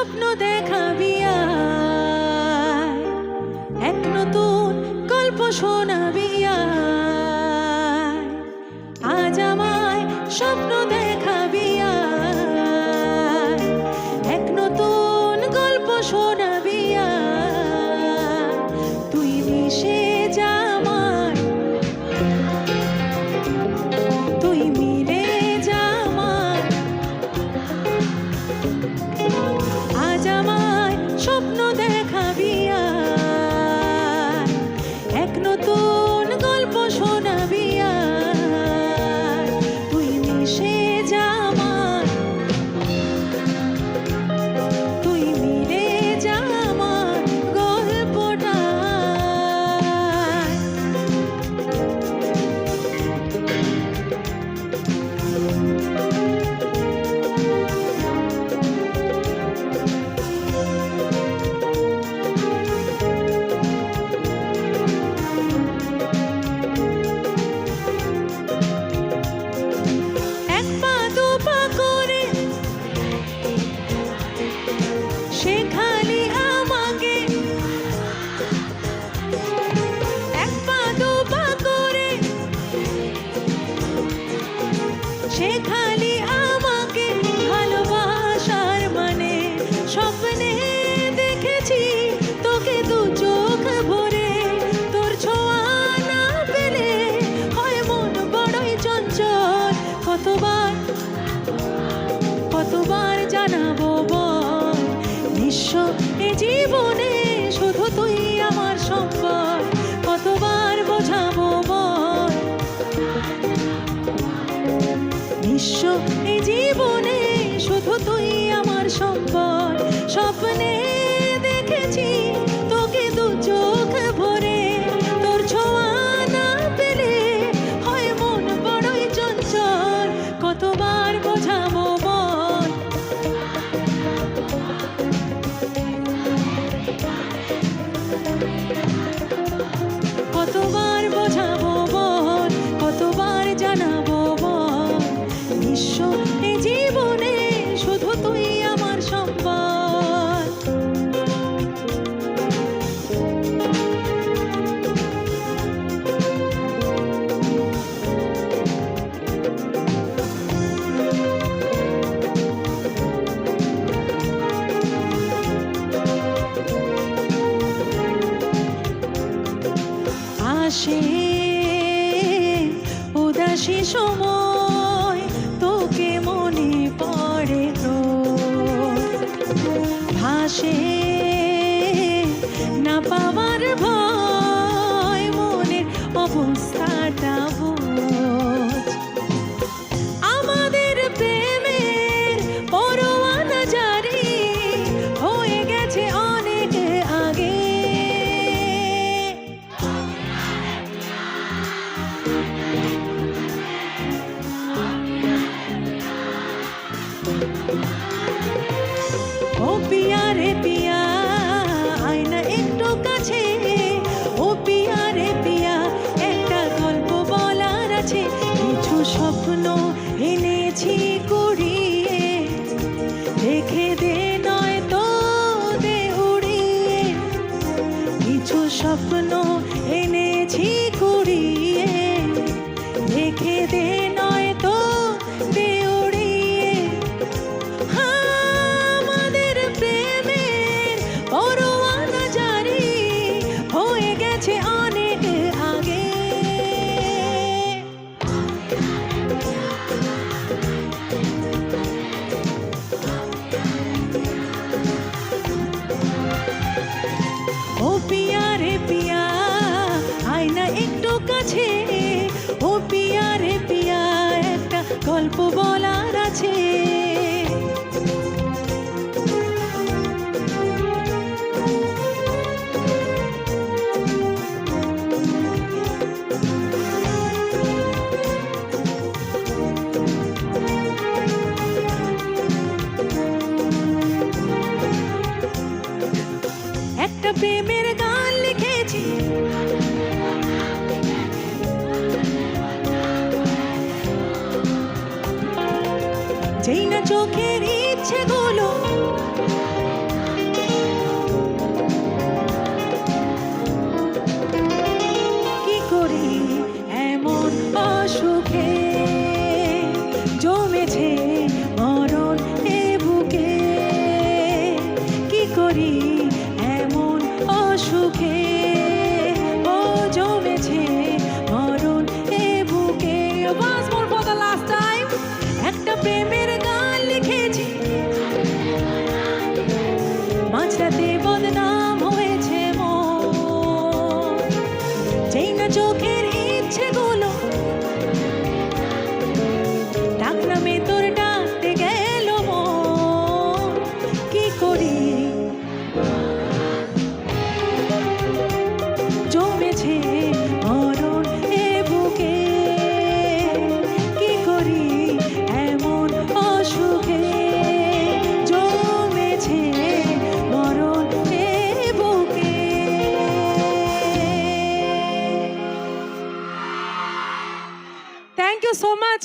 স্বপ্ন দেখাবি আয়, এক নতুন গল্প শোনাবি আয়, আজ আমায় স্বপ্ন দেখাবি আয়, এক নতুন গল্প শোনাবি আয়, তুই মিশে যা আমায়, তুই মিলে যা আমায়, আজ আমায় স্বপ্ন দেখাবি আয়, এক নতুন গল্প শোনাবি আয়, তুই মিশে যা আমায়, তুই মিলে যা আমার গল্পটা। এক পা দু পা করে শেখালি আমাকে, এক পা দু পা করে শেখালি আমাকে ভালোবাসার মানে। স্বপ্নে দেখেছি তোকে দু চোখ ভরে, তোর ছোঁয়া না পেলে হয় মন বড়ই চঞ্চল। কতবার কতবার জানাবো বল, নিঃস্ব এ জীবনে শুধু তুই আমার সম্বল। কতবার বোঝাবো বল, নিঃস্ব এ জীবনে শুধু তুই আমার সম্বল। স্বপ্নে দেখেছি তোকে দু চোখ ভরে, তোর ছোঁয়া না পেলে হয় মন বড়ই চঞ্চল। কতবার বোঝাবো বল, কতবার বোঝাবো বল, কতবার জানাবো বল, নিঃস্ব এ জীবনে শুধু তুই আমার সম্বল। আসে উদাসী সময়, তোকে মনে পড়ে রোজ। ভাসে না পাওয়ার ভয়, মনের অবস্থাটা বোঝ। আমাদের প্রেমের পরোয়ানা জারি হয়ে গেছে অনেক আগে। ও পিয়া রে পিয়া, আয় না একটু কাছে। ও পিয়া রে পিয়া, একটা গল্প বলার আছে। কিছু স্বপ্ন এনেছি কুড়িয়ে, রেখে দে নয় তো দে উড়িয়ে। কিছু স্বপ্ন এনেছি কুড়িয়ে, রেখে দে নয় তো দে উড়িয়ে। আমাদের প্রেমের পরোয়ানা জারি হয়ে গেছে অনেক আগে। ও পিয়া রে পিয়া, আয় না একটু কাছে। ও পিয়া রে পিয়া, একটা গল্প বলার আছে। একটা প্রেমের গান লিখেছি, যেই না চোখের ইচ্ছেগুলো জমেছে মরণ এ বুকে, কি করি এমন অসুখে জমেছে মরণ এ বুকে। Thank you so much.